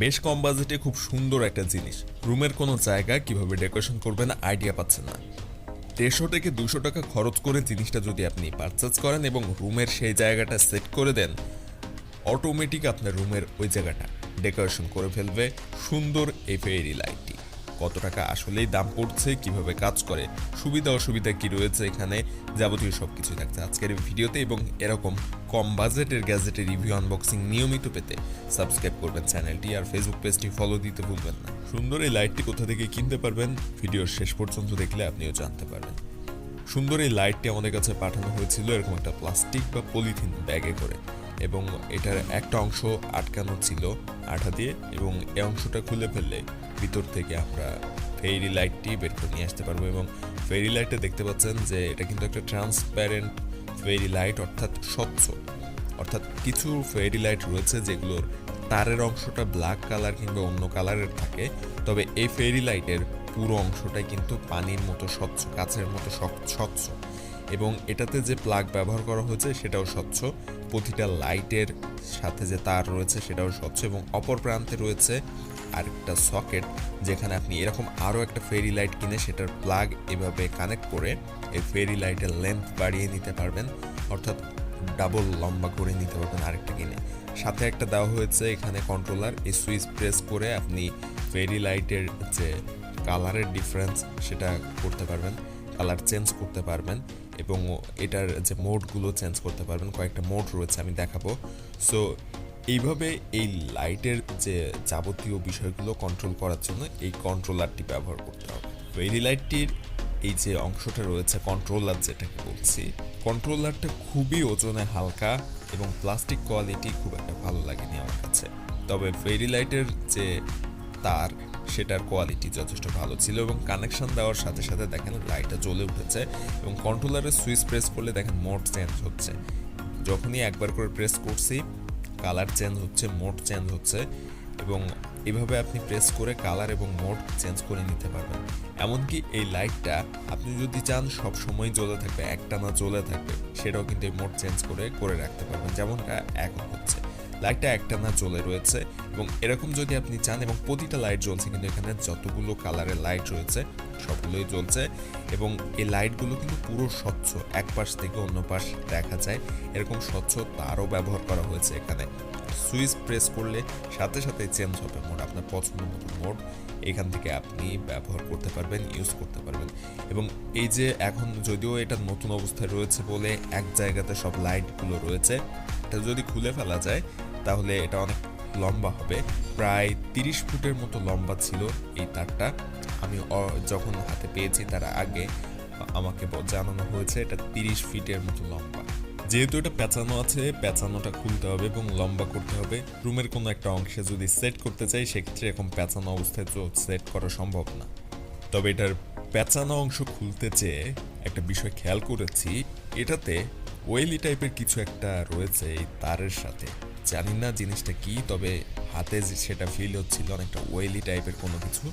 বেশ কম বাজেটে খুব সুন্দর একটা জিনিস। রুমের কোনো জায়গা কিভাবে ডেকোরেশন করবেন আইডিয়া পাচ্ছেন না, 150 থেকে 200 টাকা খরচ করে জিনিসটা যদি আপনি পারচেজ করেন এবং রুমের সেই জায়গাটা সেট করে দেন, অটোমেটিক আপনার রুমের ওই জায়গাটা ডেকোরেশন করে ফেলবে সুন্দর এই ফেয়ারি লাইটটি। কত টাকা আসলেই দাম পড়ছে, কিভাবে কাজ করে, সুবিধা অসুবিধা কি রয়েছে, এখানে যাবতীয় সবকিছু থাকছে আজকের এই ভিডিওতে। এবং এরকম কম বাজেটের গ্যাজেটের রিভিউ আনবক্সিং নিয়মিত পেতে সাবস্ক্রাইব করবেন চ্যানেলটি, আর ফেসবুক পেজটি ফলো দিতে ভুলবেন না। সুন্দর এই লাইটটি কোথা থেকে কিনতে পারবেন ভিডিওর শেষ পর্যন্ত দেখলে আপনিও জানতে পারবেন। সুন্দর এই লাইটটি আমাদের কাছে পাঠানো হয়েছিল এরকম একটা প্লাস্টিক বা পলিথিন ব্যাগে করে, এবং এটার একটা অংশ আটকানো ছিল আঠা দিয়ে, এবং এই অংশটা খুলে ফেললে ভিতর থেকে আমরা ফেয়ারি লাইটটি বের করে নিয়ে আসতে পারবো। এবং ফেয়ারি লাইটে দেখতে পাচ্ছেন যে এটা কিন্তু একটা ট্রান্সপ্যারেন্ট ফেয়ারি লাইট, অর্থাৎ স্বচ্ছ। অর্থাৎ কিছু ফেয়ারি লাইট রয়েছে যেগুলোর তারের অংশটা ব্ল্যাক কালার কিংবা অন্য কালারের থাকে, তবে এই ফেয়ারি লাইটের পুরো অংশটাই কিন্তু পানির মতো স্বচ্ছ, কাচের মতো স্বচ্ছ। এবং এটাতে যে প্লাগ ব্যবহার করা হয়েছে সেটাও স্বচ্ছ, প্রতিটা লাইটের সাথে যে তার রয়েছে সেটাও স্বচ্ছ, এবং অপর প্রান্তে রয়েছে আরেকটা সকেট যেখানে আপনি এরকম আরও একটা ফেয়ারি লাইট কিনে সেটার প্লাগ এভাবে কানেক্ট করে এই ফেয়ারি লাইটের লেন্থ বাড়িয়ে নিতে পারবেন, অর্থাৎ ডাবল লম্বা করে নিতে পারবেন আরেকটা কিনে। সাথে একটা দেওয়া হয়েছে এখানে কন্ট্রোলার, এই সুইচ প্রেস করে আপনি ফেয়ারি লাইটের যে কালারের ডিফারেন্স সেটা করতে পারবেন, কালার চেঞ্জ করতে পারবেন, এবং এটার যে মোডগুলো চেঞ্জ করতে পারবেন। কয়েকটা মোড রয়েছে, আমি দেখাবো। সো এইভাবে এই লাইটের যে যাবতীয় বিষয়গুলো কন্ট্রোল করার জন্য এই কন্ট্রোলারটি ব্যবহার করতে হবে। ফেয়ারি লাইটটির এই যে অংশটা রয়েছে কন্ট্রোলার যেটাকে বলছি, কন্ট্রোলারটা খুবই ওজনে হালকা এবং প্লাস্টিক কোয়ালিটি খুব একটা ভালো লাগেনি আমার কাছে। তবে ফেয়ারি লাইটের যে তার সেটার কোয়ালিটি যথেষ্ট ভালো ছিল, এবং কানেকশন দেওয়ার সাথে সাথে দেখেন লাইটটা জ্বলে উঠেছে, এবং কন্ট্রোলারের সুইচ প্রেস করলে দেখেন মোড চেঞ্জ হচ্ছে। যখনই একবার করে প্রেস করছি কালার চেঞ্জ হচ্ছে, মোড চেঞ্জ হচ্ছে, এবং এভাবে আপনি প্রেস করে কালার এবং মোড চেঞ্জ করে নিতে পারবেন। এমনকি এই লাইটটা আপনি যদি চান সব সময় জ্বলে থাকবে, একটানা জ্বলে থাকবে, সেটাও কিন্তু এই মোড চেঞ্জ করে রাখতে পারবেন, যেমনটা এখন হচ্ছে লাইটটা একটানা জ্বলে রয়েছে। এবং এরকম যদি আপনি চান, এবং প্রতিটা লাইট জ্বলছে, কিন্তু এখানে যতগুলো কালারের লাইট রয়েছে সবগুলোই জ্বলছে, এবং এই লাইটগুলো কিন্তু পুরো স্বচ্ছ, এক পাশ থেকে অন্য পাশ দেখা যায় এরকম স্বচ্ছ তারও ব্যবহার করা হয়েছে এখানে। সুইচ প্রেস করলে সাথে সাথে চেঞ্জ হবে মোড, আপনার পছন্দ মতো মোড এখান থেকে আপনি ব্যবহার করতে পারবেন, ইউজ করতে পারবেন। এবং এই যে এখন যদিও এটা নতুন অবস্থায় রয়েছে বলে এক জায়গাতে সব লাইটগুলো রয়েছে, এটা যদি খুলে ফেলা যায় তাহলে এটা অনেক লম্বা হবে, প্রায় 30 ফুটের মতো লম্বা ছিল এই তারটা। আমি যখন হাতে পেয়েছি তার আগে আমাকে জানানো হয়েছে এটা 30 ফিটের মতো লম্বা। যেহেতু এটা পেঁচানো আছে, পেঁচানোটা খুলতে হবে এবং লম্বা করতে হবে। রুমের কোনো একটা অংশে যদি সেট করতে চাই সেক্ষেত্রে এরকম পেঁচানো অবস্থায় তো সেট করা সম্ভব না। তবে এটার পেঁচানো অংশ খুলতে চেয়ে একটা বিষয় খেয়াল করেছি, এটাতে ওয়েলি টাইপের কিছু একটা রয়েছে এই তারের সাথে, জানি না জিনিসটা কি, তবে হাতে সেটা ফিল হচ্ছিল অনেকটা ওয়েলি টাইপের কোনো কিছু।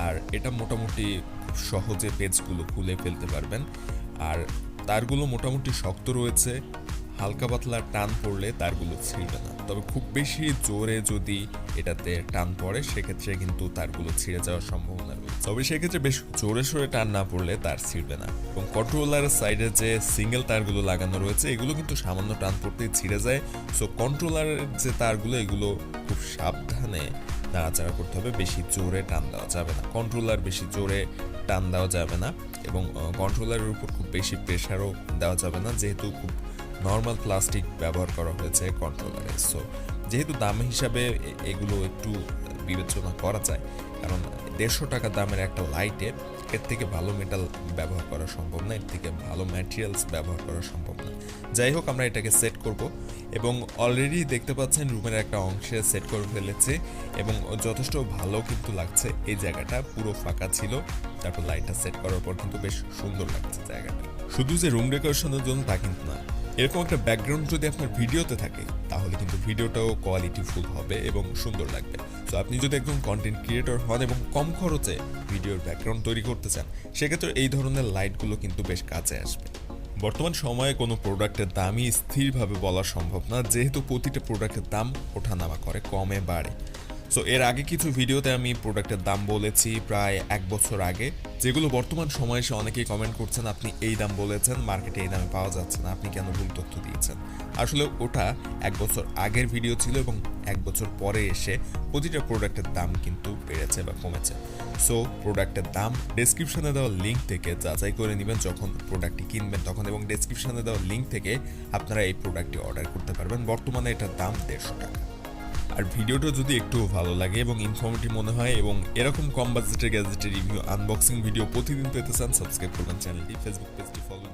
আর এটা মোটামুটি খুব সহজে পেজগুলো খুলে ফেলতে পারবেন, আর তারগুলো মোটামুটি শক্ত রয়েছে, হালকা পাতলা টান পড়লে তারগুলো ছিঁড়বে না। তবে খুব বেশি জোরে যদি এটাতে টান পড়ে সেক্ষেত্রে কিন্তু তারগুলো ছিঁড়ে যাওয়ার সম্ভাবনা রয়েছে, তবে সেক্ষেত্রে বেশ জোরে সোরে টান না পড়লে তার ছিঁড়বে না। এবং কন্ট্রোলারের সাইডে যে সিঙ্গেল তারগুলো লাগানো রয়েছে এগুলো কিন্তু সামান্য টান পড়তেই ছিঁড়ে যায়। সো কন্ট্রোলারের যে তারগুলো এগুলো খুব সাবধানে নাড়াচাড়া করতে হবে, বেশি জোরে টান দেওয়া যাবে না, কন্ট্রোলার বেশি জোরে টান দেওয়া যাবে না, এবং কন্ট্রোলারের উপর খুব বেশি প্রেশারও দেওয়া যাবে না, যেহেতু খুব নর্মাল প্লাস্টিক ব্যবহার করা হয়েছে কন্ট্রোলারে। সো যেহেতু দাম হিসাবে এগুলো একটু বিবেচনা করা যায়, কারণ 150 টাকা দামের একটা লাইটের এর থেকে ভালো মেটাল ব্যবহার করা সম্ভব না, এর থেকে ভালো ম্যাটেরিয়ালস ব্যবহার করা সম্ভব না। যাই হোক, আমরা এটাকে সেট করব, এবং অলরেডি দেখতে পাচ্ছেন রুমের একটা অংশে সেট করে ফেলেছে, এবং যথেষ্ট ভালো কিন্তু লাগছে। এই জায়গাটা পুরো ফাঁকা ছিল, তারপর লাইটটা সেট করার পর কিন্তু বেশ সুন্দর লাগছে জায়গাটা। শুধু যে রুম ডেকোরেশনের জন্য তা কিন্তু না, এরকম একটা ব্যাকগ্রাউন্ড যদি আপনার ভিডিওতে থাকে তাহলে কিন্তু ভিডিওটাও কোয়ালিটিফুল হবে এবং সুন্দর লাগবে। তো আপনি যদি একজন কন্টেন্ট ক্রিয়েটর হন এবং কম খরচে ভিডিওর ব্যাকগ্রাউন্ড তৈরি করতে চান সেক্ষেত্রে এই ধরনের লাইটগুলো কিন্তু বেশ কাজে আসবে। বর্তমান সময়ে কোনো প্রোডাক্টের দামই স্থিরভাবে বলা সম্ভব না, যেহেতু প্রতিটা প্রোডাক্টের দাম ওঠানামা করে, কমে বাড়ে। সো এর আগে কিছু ভিডিওতে আমি প্রোডাক্টের দাম বলেছি প্রায় 1 বছর আগে, যেগুলো বর্তমান সময়ে এসে অনেকেই কমেন্ট করছেন আপনি এই দাম বলেছেন, মার্কেটে এই দামে পাওয়া যাচ্ছে না, আপনি কেন ভুল তথ্য দিয়েছেন। আসলে ওটা 1 বছর আগের ভিডিও ছিল এবং 1 বছর পরে এসে প্রতিটা প্রোডাক্টের দাম কিন্তু বেড়েছে বা কমেছে। সো প্রোডাক্টের দাম ডেসক্রিপশনে দেওয়া লিঙ্ক থেকে যাচাই করে নেবেন যখন প্রোডাক্টটি কিনবেন তখন, এবং ডেসক্রিপশনে দেওয়া লিঙ্ক থেকে আপনারা এই প্রোডাক্টটি অর্ডার করতে পারবেন। বর্তমানে এটার দাম 150 টাকা। আর ভিডিওটা যদি একটু ভালো লাগে এবং ইনফরমেটিভ মনে হয় এবং এরকম কম বাজেটের গ্যাজেটের রিভিউ আনবক্সিং ভিডিও প্রতিদিন পেতে চান, সাবস্ক্রাইব করবেন চ্যানেলটি, ফেসবুক পেজটি ফলো